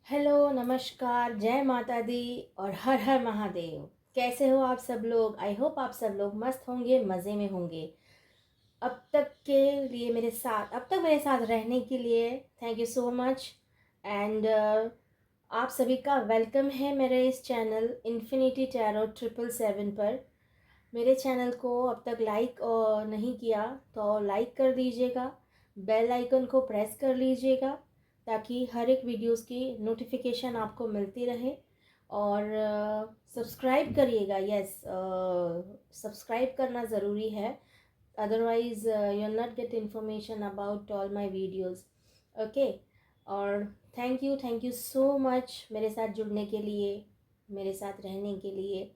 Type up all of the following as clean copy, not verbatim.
Hello, नमस्कार, जय माता दी और हर हर महादेव। कैसे हो आप सब लोग? आई होप आप सब लोग मस्त होंगे, मज़े में होंगे। अब तक मेरे साथ रहने के लिए thank you so much. And आप सभी का वेलकम है मेरे इस चैनल इन्फिनिटी टैरो 777 पर। मेरे चैनल को अब तक लाइक नहीं किया तो लाइक कर दीजिएगा, बेल आइकन को प्रेस कर लीजिएगा ताकि हर एक वीडियोस की नोटिफिकेशन आपको मिलती रहे। और सब्सक्राइब करिएगा। यस, सब्सक्राइब करना ज़रूरी है, otherwise you'll not get information about all my videos. Okay. और थैंक यू सो मच मेरे साथ जुड़ने के लिए, मेरे साथ रहने के लिए।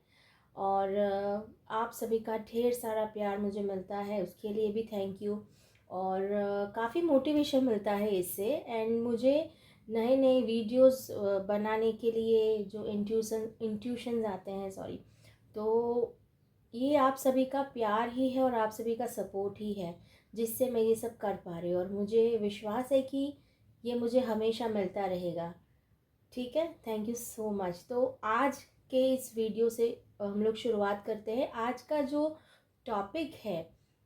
और आप सभी का ढेर सारा प्यार मुझे मिलता है, उसके लिए भी थैंक यू। और काफ़ी मोटिवेशन मिलता है इससे। एंड मुझे नए नए वीडियोस बनाने के लिए जो इंट्यूशंस आते हैं, सॉरी, तो ये आप सभी का प्यार ही है और आप सभी का सपोर्ट ही है जिससे मैं ये सब कर पा रही हूँ। और मुझे विश्वास है कि ये मुझे हमेशा मिलता रहेगा। ठीक है, थैंक यू सो मच। तो आज के इस वीडियो से हम लोग शुरुआत करते हैं। आज का जो टॉपिक है,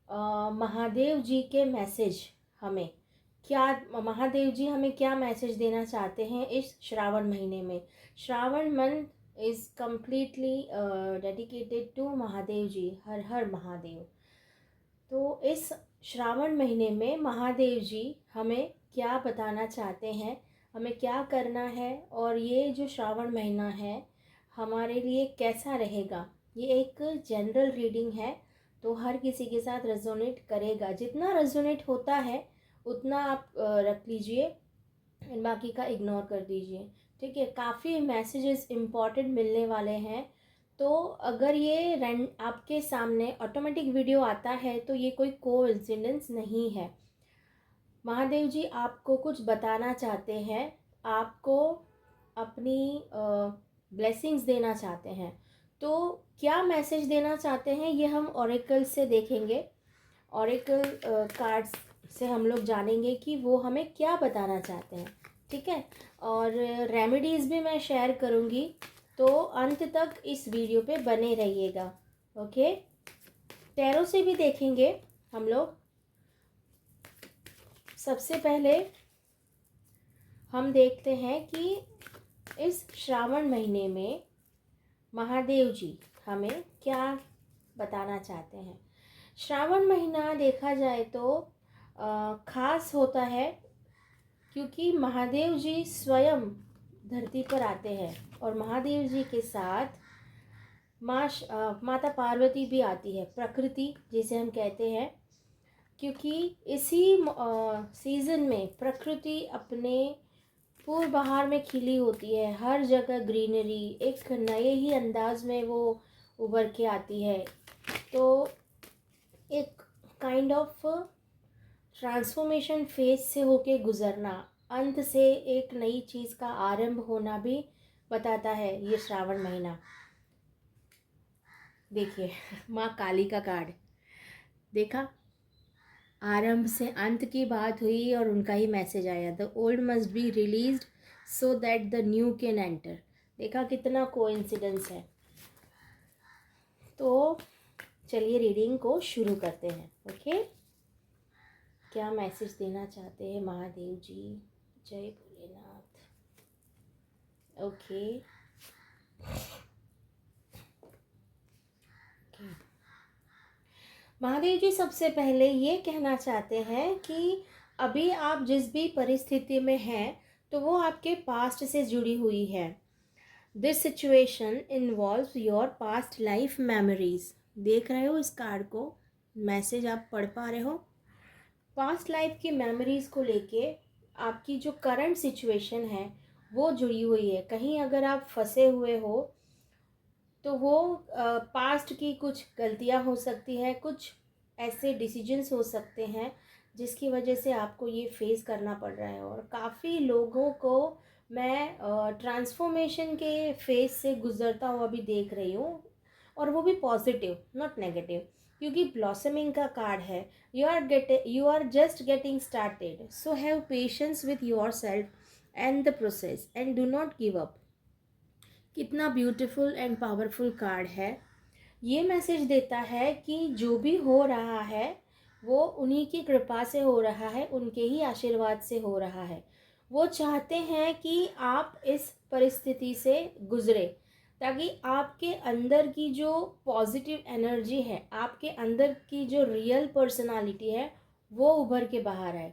महादेव जी के मैसेज हमें क्या, महादेव जी हमें क्या मैसेज देना चाहते हैं इस श्रावण महीने में। Shravan month is completely dedicated to Mahadev ji. हर हर महादेव। तो इस श्रावण महीने में महादेव जी हमें क्या बताना चाहते हैं, हमें क्या करना है, और ये जो श्रावण महीना है हमारे लिए कैसा रहेगा। ये एक जनरल रीडिंग है, तो हर किसी के साथ रेजोनेट करेगा। जितना रेजोनेट होता है उतना आप रख लीजिए, बाकी का इग्नोर कर दीजिए। ठीक है, काफ़ी मैसेजेस इम्पॉर्टेंट मिलने वाले हैं। तो अगर ये आपके सामने ऑटोमेटिक वीडियो आता है तो ये कोई कोइंसिडेंस नहीं है। महादेव जी आपको कुछ बताना चाहते हैं, आपको अपनी ब्लेसिंग्स देना चाहते हैं। तो क्या मैसेज देना चाहते हैं ये हम ऑरेकल से देखेंगे। ऑरेकल कार्ड्स से हम लोग जानेंगे कि वो हमें क्या बताना चाहते हैं। ठीक है, और रेमेडीज़ भी मैं शेयर करूँगी, तो अंत तक इस वीडियो पे बने रहिएगा। ओके, टैरो से भी देखेंगे हम लोग। सबसे पहले हम देखते हैं कि इस श्रावण महीने में महादेव जी हमें क्या बताना चाहते हैं। श्रावण महीना देखा जाए तो ख़ास होता है क्योंकि महादेव जी स्वयं धरती पर आते हैं और महादेव जी के साथ माता पार्वती भी आती है, प्रकृति जिसे हम कहते हैं। क्योंकि इसी सीज़न में प्रकृति अपने पूर्व बहार में खिली होती है, हर जगह ग्रीनरी, एक नए ही अंदाज में वो उभर के आती है। तो एक काइंड ऑफ ट्रांसफॉर्मेशन फेज से होके गुजरना, अंत से एक नई चीज़ का आरंभ होना भी बताता है ये श्रावण महीना। देखिए माँ काली का कार्ड देखा, आरंभ से अंत की बात हुई और उनका ही मैसेज आया, the old must be released so that the new can enter. देखा कितना कोइंसिडेंस है। तो चलिए रीडिंग को शुरू करते हैं। ओके, क्या मैसेज देना चाहते हैं महादेव जी? जय भोलेनाथ। ओके, महादेव जी सबसे पहले ये कहना चाहते हैं कि अभी आप जिस भी परिस्थिति में हैं तो वो आपके पास्ट से जुड़ी हुई है। This situation involves your past life memories. देख रहे हो इस कार्ड को, मैसेज आप पढ़ पा रहे हो। पास्ट लाइफ की मेमोरीज़ को लेके आपकी जो करंट सिचुएशन है वो जुड़ी हुई है। कहीं अगर आप फंसे हुए हो तो वो पास्ट की कुछ गलतियां हो सकती है, कुछ ऐसे डिसीजंस हो सकते हैं जिसकी वजह से आपको ये फेस करना पड़ रहा है। और काफ़ी लोगों को मैं ट्रांसफॉर्मेशन के फेज से गुजरता हुआ भी देख रही हूँ, और वो भी पॉजिटिव, नॉट नेगेटिव, क्योंकि ब्लॉसमिंग का कार्ड है। You are just getting started, so have patience with yourself and the process and do not give up. कितना ब्यूटीफुल एंड पावरफुल कार्ड है। ये मैसेज देता है कि जो भी हो रहा है वो उन्हीं की कृपा से हो रहा है, उनके ही आशीर्वाद से हो रहा है। वो चाहते हैं कि आप इस परिस्थिति से गुजरे, ताकि आपके अंदर की जो पॉजिटिव एनर्जी है, आपके अंदर की जो रियल पर्सनालिटी है, वो उभर के बाहर आए।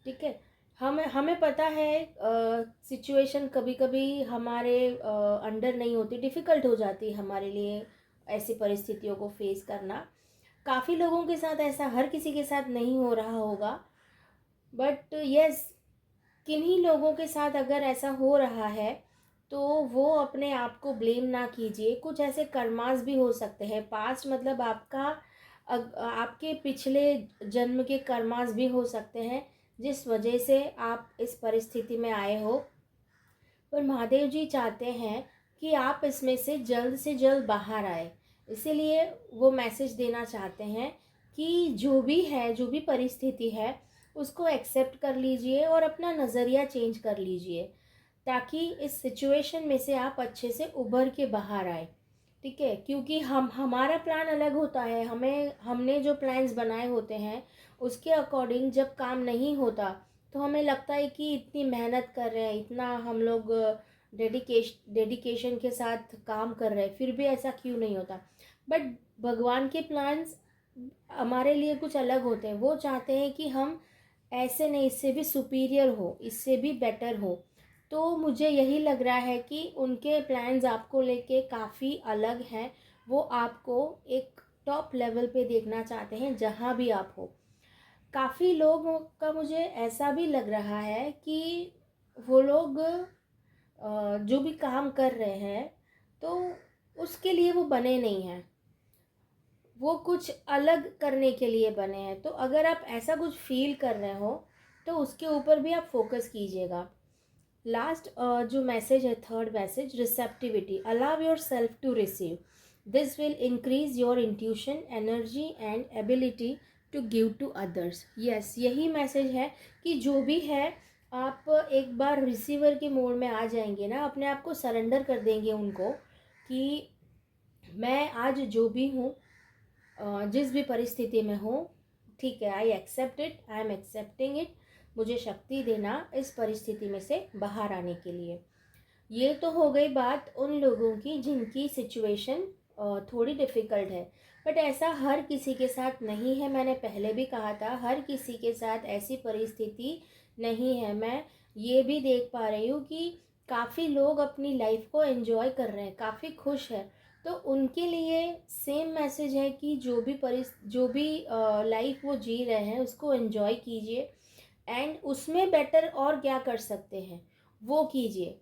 ठीक है। हमें हमें पता है सिचुएशन कभी कभी हमारे अंडर नहीं होती, डिफ़िकल्ट हो जाती है हमारे लिए ऐसी परिस्थितियों को फेस करना। काफ़ी लोगों के साथ ऐसा हर किसी के साथ नहीं हो रहा होगा, बट यस, किन्हीं लोगों के साथ अगर ऐसा हो रहा है तो वो अपने आप को ब्लेम ना कीजिए। कुछ ऐसे कर्मास भी हो सकते हैं, पास्ट मतलब आपका आपके पिछले जन्म के कर्मास भी हो सकते हैं जिस वजह से आप इस परिस्थिति में आए हो। पर महादेव जी चाहते हैं कि आप इसमें से जल्द बाहर आए। इसीलिए वो मैसेज देना चाहते हैं कि जो भी है, जो भी परिस्थिति है, उसको एक्सेप्ट कर लीजिए और अपना नज़रिया चेंज कर लीजिए, ताकि इस सिचुएशन में से आप अच्छे से उभर के बाहर आए। ठीक है। क्योंकि हमारा प्लान अलग होता है, हमने जो प्लान्स बनाए होते हैं उसके अकॉर्डिंग जब काम नहीं होता तो हमें लगता है कि इतनी मेहनत कर रहे हैं, इतना हम लोग डेडिकेशन के साथ काम कर रहे हैं, फिर भी ऐसा क्यों नहीं होता। बट भगवान के प्लान्स हमारे लिए कुछ अलग होते हैं। वो चाहते हैं कि हम ऐसे नहीं, इससे भी सुपीरियर हो, इससे भी बेटर हो। तो मुझे यही लग रहा है कि उनके प्लान्स आपको लेके काफ़ी अलग हैं। वो आपको एक टॉप लेवल पे देखना चाहते हैं जहाँ भी आप हो। काफ़ी लोगों का मुझे ऐसा भी लग रहा है कि वो लोग जो भी काम कर रहे हैं तो उसके लिए वो बने नहीं हैं, वो कुछ अलग करने के लिए बने हैं। तो अगर आप ऐसा कुछ फील कर रहे हो तो उसके ऊपर भी आप फोकस कीजिएगा। लास्ट जो मैसेज है, third message, receptivity. Allow yourself to receive, this will increase your intuition, energy and ability to give to others. Yes, यही मैसेज है कि जो भी है आप एक बार रिसीवर के मोड में आ जाएंगे ना, अपने आप को सरेंडर कर देंगे उनको कि मैं आज जो भी हूँ, जिस भी परिस्थिति में हूँ, ठीक है, I accept it, I am accepting it, मुझे शक्ति देना इस परिस्थिति में से बाहर आने के लिए। ये तो हो गई बात उन लोगों की जिनकी सिचुएशन थोड़ी डिफ़िकल्ट है, बट ऐसा हर किसी के साथ नहीं है। मैंने पहले भी कहा था, हर किसी के साथ ऐसी परिस्थिति नहीं है। मैं ये भी देख पा रही हूँ कि काफ़ी लोग अपनी लाइफ को एंजॉय कर रहे हैं, काफ़ी खुश है। तो उनके लिए सेम मैसेज है कि जो भी लाइफ वो जी रहे हैं उसको एंजॉय कीजिए, एंड उसमें बेटर और क्या कर सकते हैं वो कीजिए।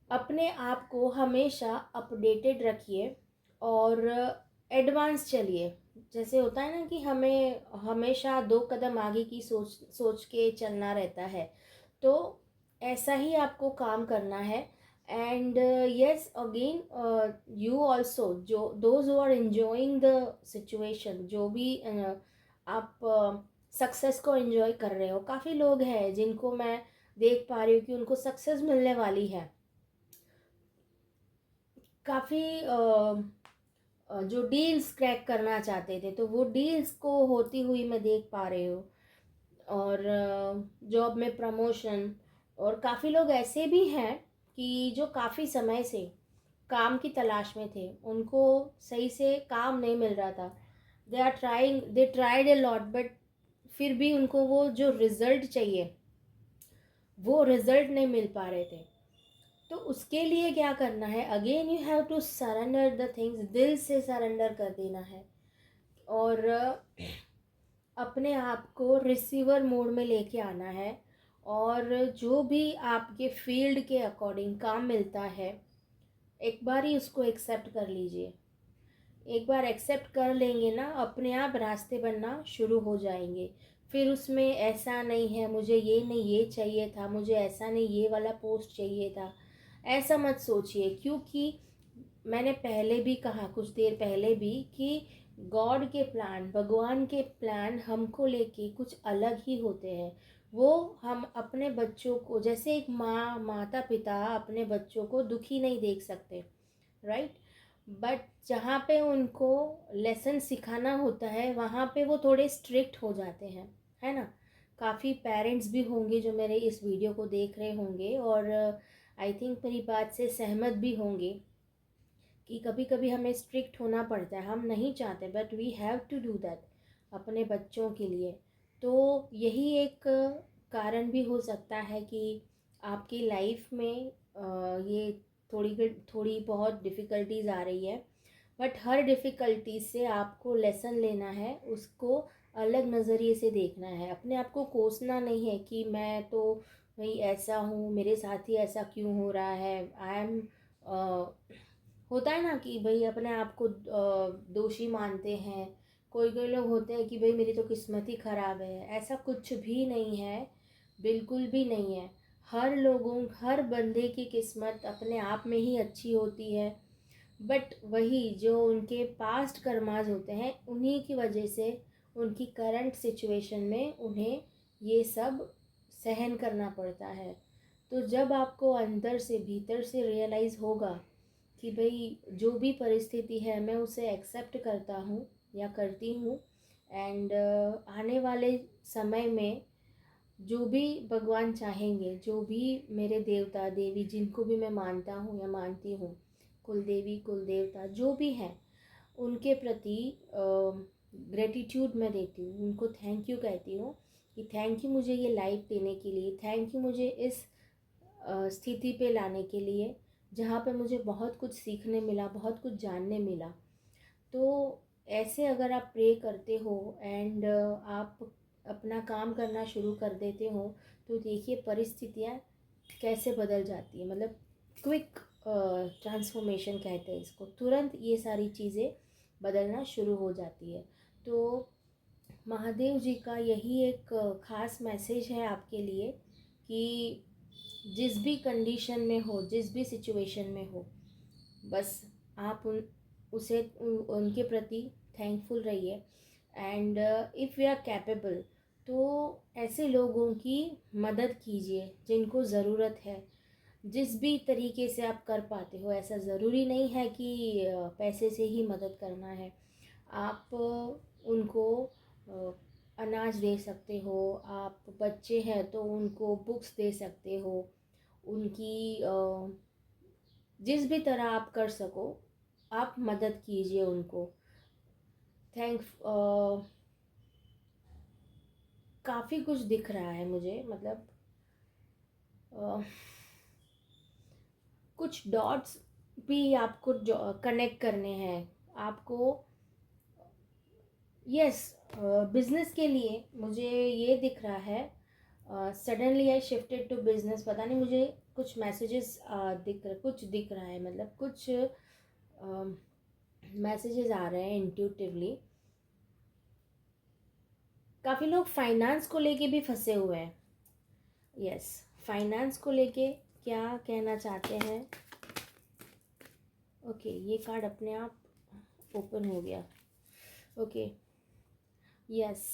अपने आप को हमेशा अपडेटेड रखिए और एडवांस चलिए। जैसे होता है ना कि हमें हमेशा 2 कदम आगे की सोच सोच के चलना रहता है, तो ऐसा ही आपको काम करना है। And yes, again you also, जो those who are enjoying the situation, जो भी आप सक्सेस को एंजॉय कर रहे हो, काफ़ी लोग हैं जिनको मैं देख पा रही हूँ कि उनको सक्सेस मिलने वाली है। काफ़ी जो डील्स क्रैक करना चाहते थे तो वो डील्स को होती हुई मैं देख पा रही हूँ। और जॉब में प्रमोशन, और काफ़ी लोग ऐसे भी हैं कि जो काफ़ी समय से काम की तलाश में थे, उनको सही से काम नहीं मिल रहा था। They tried a lot, but फिर भी उनको वो जो रिज़ल्ट चाहिए वो रिज़ल्ट नहीं मिल पा रहे थे। तो उसके लिए क्या करना है, again you have to surrender the things, दिल से सरेंडर कर देना है और अपने आप को रिसीवर मोड में लेके आना है। और जो भी आपके फील्ड के अकॉर्डिंग काम मिलता है, एक बार ही उसको एक्सेप्ट कर लीजिए। एक बार एक्सेप्ट कर लेंगे ना, अपने आप रास्ते बनना शुरू हो जाएंगे। फिर उसमें ऐसा नहीं है मुझे ये नहीं ये चाहिए था, मुझे ऐसा नहीं ये वाला पोस्ट चाहिए था, ऐसा मत सोचिए। क्योंकि मैंने पहले भी कहा, कुछ देर पहले भी, कि गॉड के प्लान, भगवान के प्लान हमको लेके कुछ अलग ही होते हैं। वो हम अपने बच्चों को, जैसे एक माता पिता अपने बच्चों को दुखी नहीं देख सकते, राइट, बट जहाँ पे उनको लेसन सिखाना होता है वहाँ पे वो थोड़े स्ट्रिक्ट हो जाते हैं, है ना। काफ़ी पेरेंट्स भी होंगे जो मेरे इस वीडियो को देख रहे होंगे और आई थिंक मेरी बात से सहमत भी होंगे कि कभी कभी हमें स्ट्रिक्ट होना पड़ता है, हम नहीं चाहते but we have to do that अपने बच्चों के लिए। तो यही एक कारण भी हो सकता है कि आपकी लाइफ में ये थोड़ी बहुत डिफ़िकल्टीज आ रही है, बट हर डिफ़िकल्टी से आपको लेसन लेना है, उसको अलग नज़रिए से देखना है, अपने आप को कोसना नहीं है कि मैं तो भाई ऐसा हूँ, मेरे साथ ही ऐसा क्यों हो रहा है, आई एम होता है ना कि भाई अपने आप को दोषी मानते हैं। कोई कोई लोग होते हैं कि भाई मेरी तो किस्मत ही ख़राब है, ऐसा कुछ भी नहीं है, बिल्कुल भी नहीं है। हर बंदे की किस्मत अपने आप में ही अच्छी होती है, बट वही जो उनके पास्ट कर्माज होते हैं उन्हीं की वजह से उनकी करंट सिचुएशन में उन्हें ये सब सहन करना पड़ता है। तो जब आपको अंदर से भीतर से रियलाइज़ होगा कि भाई जो भी परिस्थिति है मैं उसे एक्सेप्ट करता हूँ या करती हूँ, एंड आने वाले समय में जो भी भगवान चाहेंगे, जो भी मेरे देवता देवी जिनको भी मैं मानता हूँ या मानती हूँ, कुल देवी कुल देवता जो भी हैं, उनके प्रति ग्रेटिट्यूड मैं देती हूँ, उनको थैंक यू कहती हूँ कि थैंक यू मुझे ये लाइफ देने के लिए, थैंक यू मुझे इस स्थिति पे लाने के लिए जहाँ पे मुझे बहुत कुछ सीखने मिला, बहुत कुछ जानने मिला। तो ऐसे अगर आप प्रे करते हो एंड आप अपना काम करना शुरू कर देते हो तो देखिए परिस्थितियाँ कैसे बदल जाती है, मतलब क्विक ट्रांसफॉर्मेशन कहते हैं इसको, तुरंत ये सारी चीज़ें बदलना शुरू हो जाती है। तो महादेव जी का यही एक ख़ास मैसेज है आपके लिए कि जिस भी कंडीशन में हो, जिस भी सिचुएशन में हो, बस आप उनके प्रति थैंकफुल रहिए, and if we are capable तो ऐसे लोगों की मदद कीजिए जिनको ज़रूरत है, जिस भी तरीके से आप कर पाते हो। ऐसा ज़रूरी नहीं है कि पैसे से ही मदद करना है, आप उनको अनाज दे सकते हो, आप बच्चे हैं तो उनको बुक्स दे सकते हो, उनकी जिस भी तरह आप कर सको आप मदद कीजिए उनको। थैंक काफ़ी कुछ दिख रहा है मुझे, मतलब कुछ डॉट्स भी आपको कनेक्ट करने हैं आपको। यस, बिजनेस के लिए मुझे ये दिख रहा है, suddenly I shifted to business, पता नहीं मुझे कुछ मैसेजेस कुछ दिख रहा है, मतलब कुछ मैसेजेस आ रहे हैं इंट्यूटिवली। काफ़ी लोग फाइनेंस को लेके भी फंसे हुए हैं। यस, फाइनेंस को लेके क्या कहना चाहते हैं। ओके, ये कार्ड अपने आप ओपन हो गया। Okay, yes,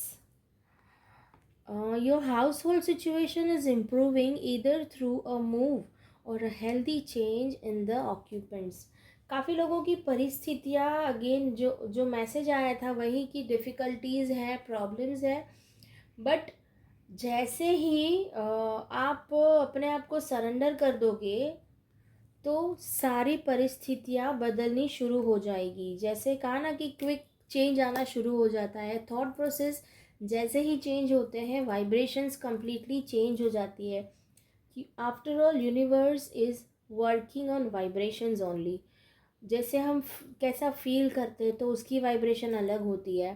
your household situation is improving either through a move or a healthy change in the occupants। काफ़ी लोगों की परिस्थितियाँ, अगेन जो मैसेज आया था वही कि डिफ़िकल्टीज़ हैं, प्रॉब्लम्स हैं, बट जैसे ही आप अपने आप को सरेंडर कर दोगे तो सारी परिस्थितियाँ बदलनी शुरू हो जाएगी। जैसे कहा ना कि क्विक चेंज आना शुरू हो जाता है, थॉट प्रोसेस जैसे ही चेंज होते हैं वाइब्रेशंस कम्प्लीटली चेंज हो जाती है। कि after all universe is working on vibrations only. जैसे हम कैसा फील करते हैं तो उसकी वाइब्रेशन अलग होती है,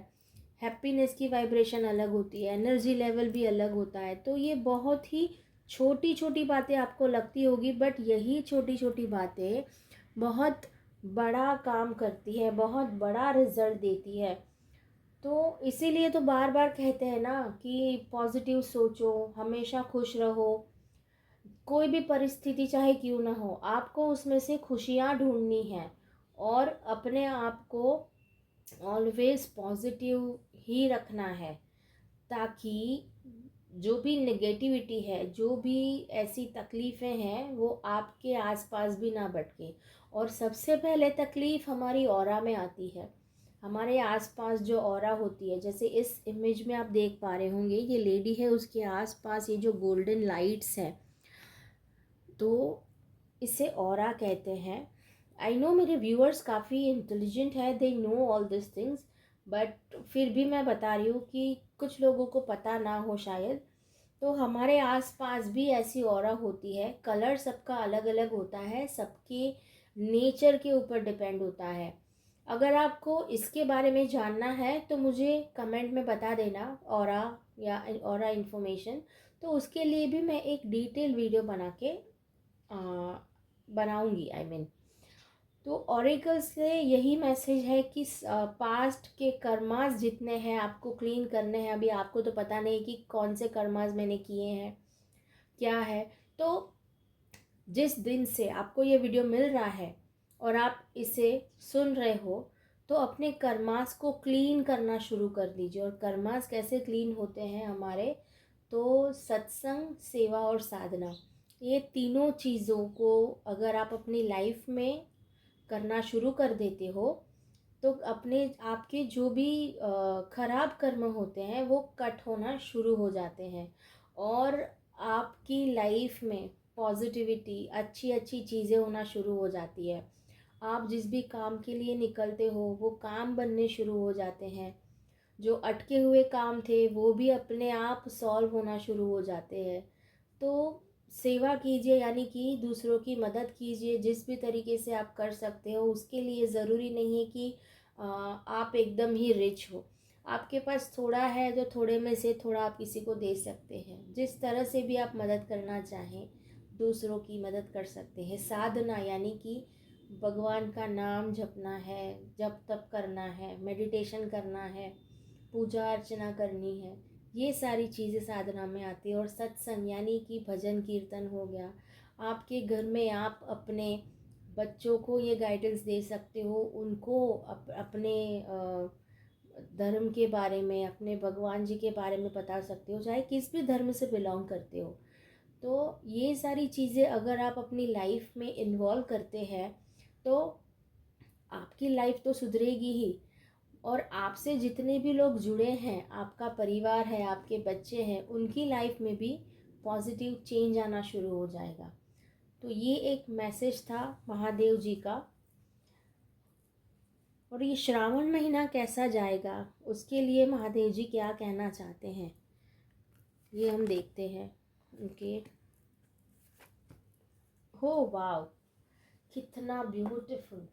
हैप्पीनेस की वाइब्रेशन अलग होती है, एनर्जी लेवल भी अलग होता है। तो ये बहुत ही छोटी छोटी बातें आपको लगती होगी, बट यही छोटी छोटी बातें बहुत बड़ा काम करती है, बहुत बड़ा रिजल्ट देती है। तो इसीलिए तो बार बार कहते हैं ना कि पॉजिटिव सोचो, हमेशा खुश रहो, कोई भी परिस्थिति चाहे क्यों ना हो आपको उसमें से खुशियाँ ढूंढनी है और अपने आप को ऑलवेज पॉजिटिव ही रखना है, ताकि जो भी नेगेटिविटी है, जो भी ऐसी तकलीफ़ें हैं, वो आपके आसपास भी ना भटके। और सबसे पहले तकलीफ़ हमारी ऑरा में आती है, हमारे आसपास जो ऑरा होती है। जैसे इस इमेज में आप देख पा रहे होंगे, ये लेडी है, उसके आसपास ये जो गोल्डन लाइट्स हैं, तो इसे ऑरा कहते हैं। आई नो मेरे व्यूअर्स काफ़ी इंटेलिजेंट है, they know all this things, but फिर भी मैं बता रही हूँ कि कुछ लोगों को पता ना हो शायद। तो हमारे आसपास भी ऐसी ऑरा होती है। कलर सबका अलग अलग होता है, सबके नेचर के ऊपर डिपेंड होता है। अगर आपको इसके बारे में जानना है तो मुझे कमेंट में बता देना, ऑरा या ऑरा इन्फॉर्मेशन। तो उसके लिए भी मैं एक डिटेल वीडियो बना के बनाऊंगी, आई मीन। तो ऑरिकल से यही मैसेज है कि पास्ट के कर्मास जितने हैं आपको क्लीन करने हैं। अभी आपको तो पता नहीं कि कौन से कर्मास मैंने किए हैं, क्या है। तो जिस दिन से आपको ये वीडियो मिल रहा है और आप इसे सुन रहे हो, तो अपने कर्मास को क्लीन करना शुरू कर दीजिए। और कर्मास कैसे क्लीन होते हैं हमारे, तो सत्संग, सेवा और साधना, ये तीनों चीज़ों को अगर आप अपनी लाइफ में करना शुरू कर देते हो, तो अपने आपके जो भी खराब कर्म होते हैं वो कट होना शुरू हो जाते हैं। और आपकी लाइफ में पॉजिटिविटी, अच्छी अच्छी चीज़ें होना शुरू हो जाती है। आप जिस भी काम के लिए निकलते हो वो काम बनने शुरू हो जाते हैं। जो अटके हुए काम थे वो भी अपने आप सॉल्व होना शुरू हो जाते हैं। तो सेवा कीजिए, यानी कि दूसरों की मदद कीजिए जिस भी तरीके से आप कर सकते हो। उसके लिए ज़रूरी नहीं है कि आप एकदम ही रिच हो। आपके पास थोड़ा है तो थोड़े में से थोड़ा आप किसी को दे सकते हैं। जिस तरह से भी आप मदद करना चाहें, दूसरों की मदद कर सकते हैं। साधना यानी कि भगवान का नाम जपना है, जप तप करना है, मेडिटेशन करना है, पूजा अर्चना करनी है, ये सारी चीज़ें साधना में आती है। और सत्संग यानी कि भजन कीर्तन हो गया। आपके घर में आप अपने बच्चों को ये गाइडेंस दे सकते हो, उनको अपने धर्म के बारे में, अपने भगवान जी के बारे में बता सकते हो, चाहे किस भी धर्म से बिलोंग करते हो। तो ये सारी चीज़ें अगर आप अपनी लाइफ में इन्वॉल्व करते हैं तो आपकी लाइफ तो सुधरेगी ही। और आपसे जितने भी लोग जुड़े हैं, आपका परिवार है, आपके बच्चे हैं, उनकी लाइफ में भी पॉजिटिव चेंज आना शुरू हो जाएगा। तो ये एक मैसेज था महादेव जी का। और ये श्रावण महीना कैसा जाएगा, उसके लिए महादेव जी क्या कहना चाहते हैं, ये हम देखते हैं। ओके, हो वाओ, कितना ब्यूटीफुल।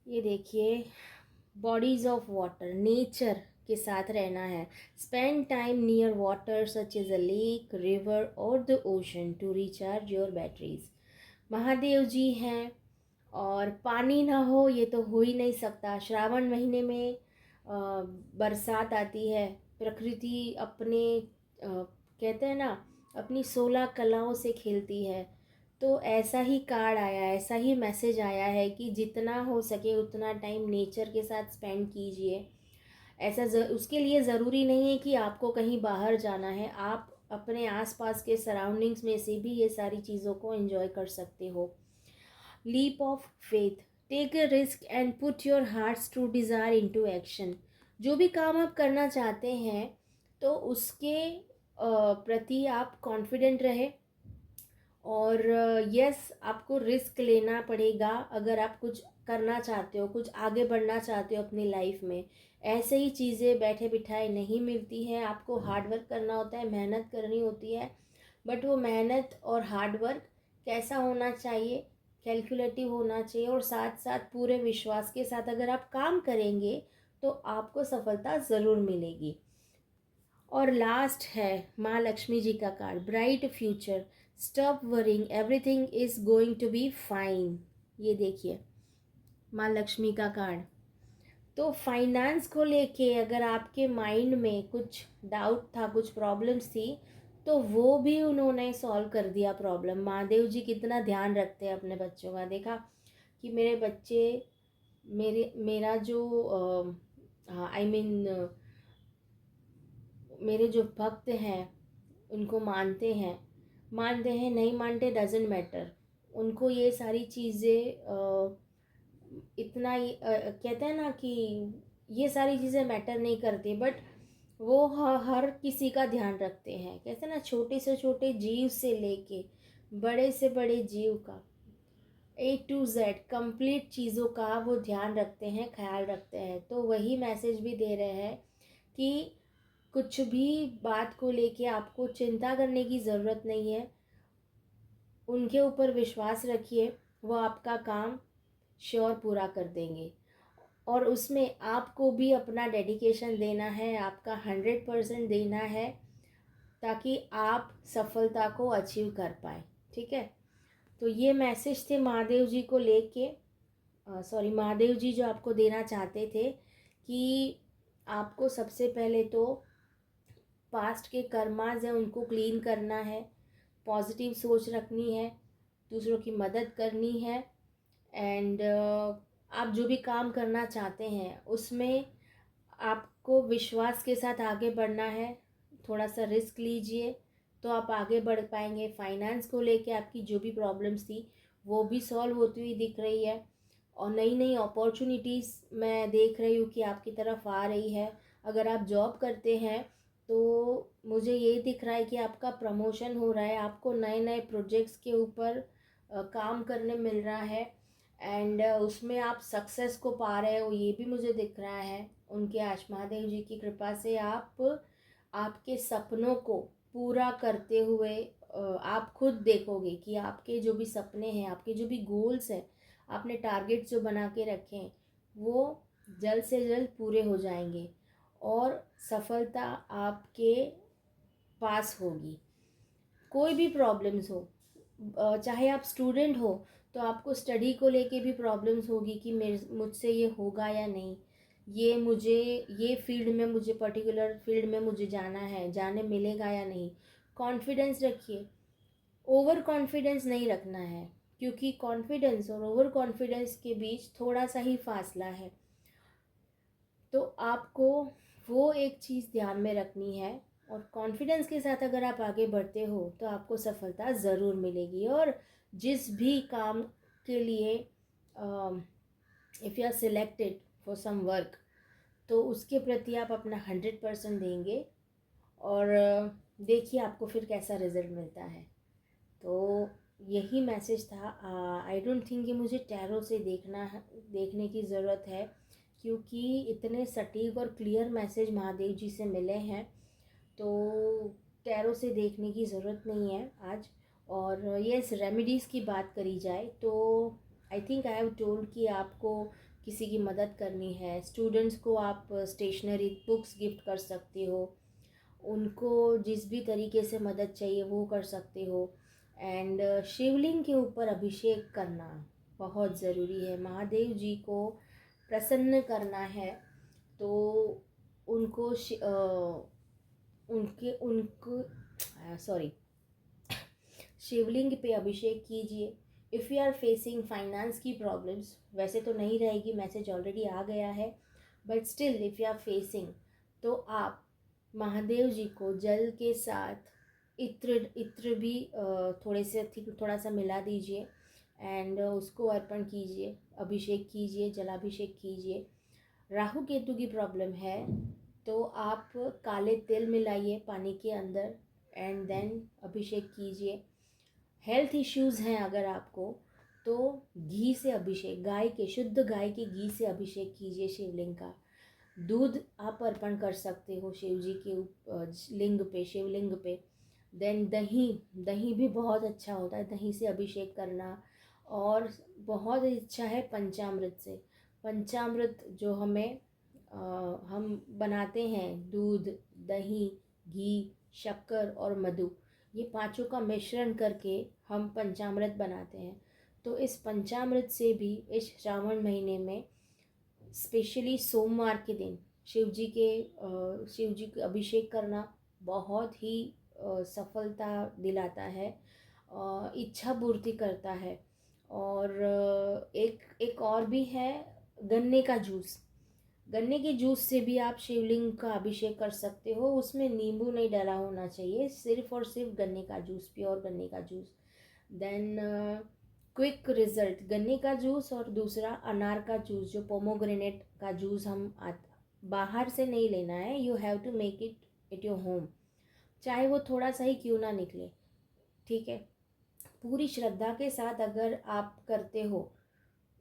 ये देखिए, बॉडीज ऑफ वाटर, नेचर के साथ रहना है। Spend time near water such as a lake, river और the ocean to recharge your batteries. Mahadev ji हैं, और पानी ना हो ये तो हो ही नहीं सकता। श्रावण महीने में बरसात आती है, प्रकृति अपने कहते हैं ना, अपनी 16 कलाओं से खेलती है। तो ऐसा ही कार्ड आया, ऐसा ही मैसेज आया है कि जितना हो सके उतना टाइम नेचर के साथ स्पेंड कीजिए। उसके लिए ज़रूरी नहीं है कि आपको कहीं बाहर जाना है, आप अपने आसपास के सराउंडिंग्स में से भी ये सारी चीज़ों को एंजॉय कर सकते हो। Leap of faith, take a risk and put your hearts to desire into action. जो भी काम आप करना चाहते हैं तो उसके प्रति आप कॉन्फिडेंट रहे। और यस, आपको रिस्क लेना पड़ेगा अगर आप कुछ करना चाहते हो, कुछ आगे बढ़ना चाहते हो अपनी लाइफ में। ऐसे ही चीज़ें बैठे बिठाए नहीं मिलती है, आपको हार्ड वर्क करना होता है, मेहनत करनी होती है। बट वो मेहनत और हार्ड वर्क कैसा होना चाहिए, कैलकुलेटिव होना चाहिए। और साथ साथ पूरे विश्वास के साथ अगर आप काम करेंगे तो आपको सफलता ज़रूर मिलेगी। और लास्ट है माँ लक्ष्मी जी का card, bright future, stop worrying, everything is going to be fine. ये देखिए माँ लक्ष्मी का कार्ड। तो फाइनेंस को लेके अगर आपके माइंड में कुछ डाउट था, कुछ प्रॉब्लम्स थी, तो वो भी उन्होंने सॉल्व कर दिया प्रॉब्लम। महादेव जी कितना ध्यान रखते हैं अपने बच्चों का। देखा कि मेरे बच्चे, मेरा जो आई मीन मेरे जो भक्त हैं उनको मानते हैं, नहीं मानते डजेंट मैटर। उनको ये सारी चीज़ें इतना ही कहते हैं ना कि ये सारी चीज़ें मैटर नहीं करती, बट वो हर किसी का ध्यान रखते हैं। कहते हैं ना, छोटे से छोटे जीव से लेके बड़े से बड़े जीव का, A to Z कंप्लीट चीज़ों का वो ध्यान रखते हैं, ख्याल रखते हैं। तो वही मैसेज भी दे रहे हैं कि कुछ भी बात को लेके आपको चिंता करने की ज़रूरत नहीं है। उनके ऊपर विश्वास रखिए, वो आपका काम श्योर पूरा कर देंगे। और उसमें आपको भी अपना डेडिकेशन देना है, आपका 100% देना है, ताकि आप सफलता को अचीव कर पाए। ठीक है, तो ये मैसेज थे महादेव जी को लेके, महादेव जी जो आपको देना चाहते थे कि आपको सबसे पहले तो पास्ट के कर्माज हैं उनको क्लीन करना है, पॉजिटिव सोच रखनी है, दूसरों की मदद करनी है, एंड आप जो भी काम करना चाहते हैं उसमें आपको विश्वास के साथ आगे बढ़ना है। थोड़ा सा रिस्क लीजिए तो आप आगे बढ़ पाएंगे। फाइनेंस को लेके आपकी जो भी प्रॉब्लम्स थी वो भी सॉल्व होती हुई दिख रही है, और नई नई अपॉर्चुनिटीज़ मैं देख रही हूँ कि आपकी तरफ आ रही है। अगर आप जॉब करते हैं तो मुझे ये दिख रहा है कि आपका प्रमोशन हो रहा है, आपको नए नए प्रोजेक्ट्स के ऊपर काम करने मिल रहा है, एंड उसमें आप सक्सेस को पा रहे हो, ये भी मुझे दिख रहा है। उनके महादेव जी की कृपा से आप आपके सपनों को पूरा करते हुए आप खुद देखोगे कि आपके जो भी सपने हैं, आपके जो भी गोल्स हैं, आपने टारगेट्स जो बना के रखे हैं, वो जल्द से जल्द पूरे हो जाएंगे और सफलता आपके पास होगी। कोई भी प्रॉब्लम्स हो, चाहे आप स्टूडेंट हो तो आपको स्टडी को लेके भी प्रॉब्लम्स होगी कि मुझसे ये होगा या नहीं, ये फील्ड में, मुझे पर्टिकुलर फील्ड में मुझे जाना है, जाने मिलेगा या नहीं। कॉन्फिडेंस रखिए, ओवर कॉन्फिडेंस नहीं रखना है, क्योंकि कॉन्फिडेंस और ओवर कॉन्फिडेंस के बीच थोड़ा सा ही फासला है। तो आपको वो एक चीज़ ध्यान में रखनी है, और कॉन्फिडेंस के साथ अगर आप आगे बढ़ते हो तो आपको सफलता ज़रूर मिलेगी। और जिस भी काम के लिए if you are selected for some work, तो उसके प्रति आप अपना 100% देंगे, और देखिए आपको फिर कैसा रिज़ल्ट मिलता है। तो यही मैसेज था। आई डोंट थिंक कि मुझे टैरो से देखने की ज़रूरत है, क्योंकि इतने सटीक और क्लियर मैसेज महादेव जी से मिले हैं, तो टैरो से देखने की ज़रूरत नहीं है आज। और यस, रेमेडीज़ की बात करी जाए तो I think I have told कि आपको किसी की मदद करनी है, स्टूडेंट्स को आप स्टेशनरी बुक्स गिफ्ट कर सकते हो, उनको जिस भी तरीके से मदद चाहिए वो कर सकते हो। एंड शिवलिंग के ऊपर अभिषेक करना बहुत ज़रूरी है। महादेव जी को प्रसन्न करना है तो उनको शिवलिंग पे अभिषेक कीजिए। If you are facing finance की प्रॉब्लम्स, वैसे तो नहीं रहेगी, मैसेज ऑलरेडी आ गया है, but still if you are facing, तो आप महादेव जी को जल के साथ इत्र भी थोड़ा सा मिला दीजिए, एंड उसको अर्पण कीजिए, अभिषेक कीजिए, जलाभिषेक कीजिए। राहु केतु की प्रॉब्लम है तो आप काले तिल मिलाइए पानी के अंदर, एंड देन अभिषेक कीजिए। हेल्थ इश्यूज़ हैं अगर आपको, तो घी से अभिषेक, शुद्ध गाय के घी से अभिषेक कीजिए शिवलिंग का। दूध आप अर्पण कर सकते हो शिव जी के लिंग पे, शिवलिंग पे। देन दही भी बहुत अच्छा होता है, दही से अभिषेक करना। और बहुत अच्छा है पंचामृत से। पंचामृत जो हम बनाते हैं, दूध, दही, घी, शक्कर और मधु, ये पांचों का मिश्रण करके हम पंचामृत बनाते हैं। तो इस पंचामृत से भी इस श्रावण महीने में, स्पेशली सोमवार के दिन, शिव जी के अभिषेक करना बहुत ही सफलता दिलाता है, इच्छा पूर्ति करता है। और एक और भी है, गन्ने का जूस। गन्ने के जूस से भी आप शिवलिंग का अभिषेक कर सकते हो, उसमें नींबू नहीं डला होना चाहिए, सिर्फ और सिर्फ गन्ने का जूस, प्योर गन्ने का जूस। देन क्विक रिजल्ट, गन्ने का जूस और दूसरा अनार का जूस, जो पोमोग्रेनेट का जूस हम बाहर से नहीं लेना है, you have to make it at your home, चाहे वो थोड़ा सा ही क्यों ना निकले, ठीक है। पूरी श्रद्धा के साथ अगर आप करते हो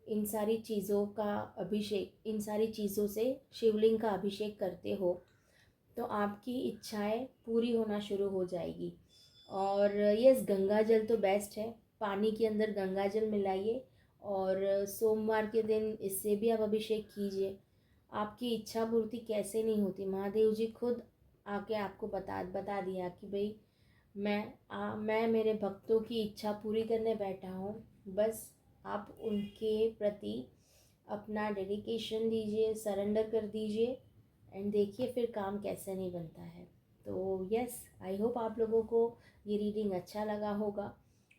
इन सारी चीज़ों का अभिषेक, इन सारी चीज़ों से शिवलिंग का अभिषेक करते हो, तो आपकी इच्छाएं पूरी होना शुरू हो जाएगी। और यस, गंगा जल तो बेस्ट है, पानी के अंदर गंगा जल मिलाइए और सोमवार के दिन इससे भी आप अभिषेक कीजिए। आपकी इच्छा पूर्ति कैसे नहीं होती, महादेव जी खुद आके आपको बता दिया कि भाई मैं मेरे भक्तों की इच्छा पूरी करने बैठा हूँ। बस आप उनके प्रति अपना डेडिकेशन दीजिए, सरेंडर कर दीजिए, एंड देखिए फिर काम कैसे नहीं बनता है। तो यस, आई होप आप लोगों को ये रीडिंग अच्छा लगा होगा।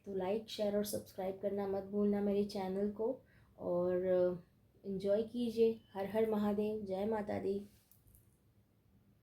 तो लाइक, शेयर और सब्सक्राइब करना मत भूलना मेरे चैनल को, और इन्जॉय कीजिए। हर हर महादेव, जय माता दी।